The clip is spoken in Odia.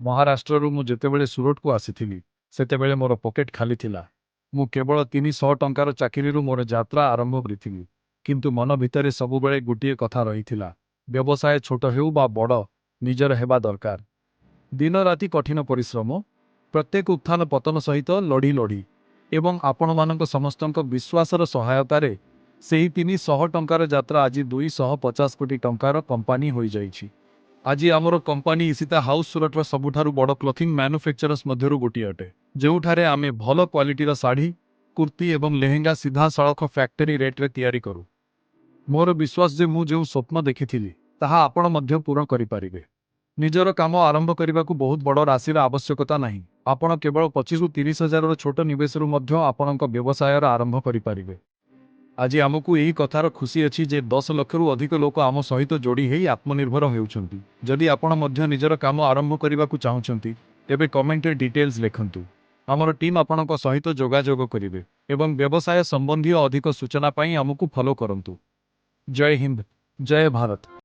ମହାରାଷ୍ଟ୍ରରୁ ମୁଁ ଯେତେବେଳେ ସୁରଟକୁ ଆସିଥିଲି ସେତେବେଳେ ମୋର ପକେଟ୍ ଖାଲି ଥିଲା। ମୁଁ କେବଳ 300 ଟଙ୍କାର ଚାକିରିରୁ ମୋର ଯାତ୍ରା ଆରମ୍ଭ କରିଥିଲି। କିନ୍ତୁ ମନ ଭିତରେ ସବୁବେଳେ ଗୋଟିଏ କଥା ରହିଥିଲା, ବ୍ୟବସାୟ ଛୋଟ ହେଉ ବା ବଡ଼, ନିଜର ହେବା ଦରକାର। ଦିନ ରାତି କଠିନ ପରିଶ୍ରମ, ପ୍ରତ୍ୟେକ ଉତ୍ଥାନ ପତନ ସହିତ ଲଢ଼ି ଏବଂ ଆପଣମାନଙ୍କ ସମସ୍ତଙ୍କ ବିଶ୍ୱାସର ସହାୟତାରେ ସେହି 300 ଟଙ୍କାର ଯାତ୍ରା ଆଜି 250 କୋଟି ଟଙ୍କାର କମ୍ପାନୀ ହୋଇଯାଇଛି। ଆଜି ଆମର କମ୍ପାନୀ ଇସିତା ହାଉସ୍ ସୁରଟର ସବୁଠାରୁ ବଡ଼ କ୍ଲୋଥିଂ ମ୍ୟାନୁଫ୍ୟାକ୍ଚରର୍ସ ମଧ୍ୟରୁ ଗୋଟିଏ ଅଟେ, ଯେଉଁଠାରେ ଆମେ ଭଲ କ୍ୱାଲିଟିର ଶାଢ଼ୀ, କୁର୍ତ୍ତୀ ଏବଂ ଲେହେଙ୍ଗା ସିଧାସଳଖ ଫ୍ୟାକ୍ଟରି ରେଟ୍ରେ ତିଆରି କରୁ। ମୋର ବିଶ୍ୱାସ ଯେ ମୁଁ ଯେଉଁ ସ୍ୱପ୍ନ ଦେଖିଥିଲି ତାହା ଆପଣ ମଧ୍ୟ ପୂରଣ କରିପାରିବେ। ନିଜର କାମ ଆରମ୍ଭ କରିବାକୁ ବହୁତ ବଡ଼ ରାଶିର ଆବଶ୍ୟକତା ନାହିଁ। ଆପଣ କେବଳ 25ରୁ 30 ହଜାରର ଛୋଟ ନିବେଶରୁ ମଧ୍ୟ ଆପଣଙ୍କ ବ୍ୟବସାୟର ଆରମ୍ଭ କରିପାରିବେ। ଆଜି ଆମକୁ ଏହି କଥାର ଖୁସି ଅଛି ଯେ 10 ଲକ୍ଷରୁ ଅଧିକ ଲୋକ ଆମ ସହିତ ଯୋଡ଼ି ହୋଇ ଆତ୍ମନିର୍ଭର ହେଉଛନ୍ତି। ଯଦି ଆପଣ ମଧ୍ୟ ନିଜର କାମ ଆରମ୍ଭ କରିବାକୁ ଚାହୁଁଛନ୍ତି, ତେବେ କମେଣ୍ଟରେ ଡିଟେଲ୍ସ ଲେଖନ୍ତୁ। ଆମର ଟିମ୍ ଆପଣଙ୍କ ସହିତ ଯୋଗାଯୋଗ କରିବେ ଏବଂ ବ୍ୟବସାୟ ସମ୍ବନ୍ଧୀୟ ଅଧିକ ସୂଚନା ପାଇଁ ଆମକୁ ଫଲୋ କରନ୍ତୁ। ଜୟ ହିନ୍ଦ, ଜୟ ଭାରତ।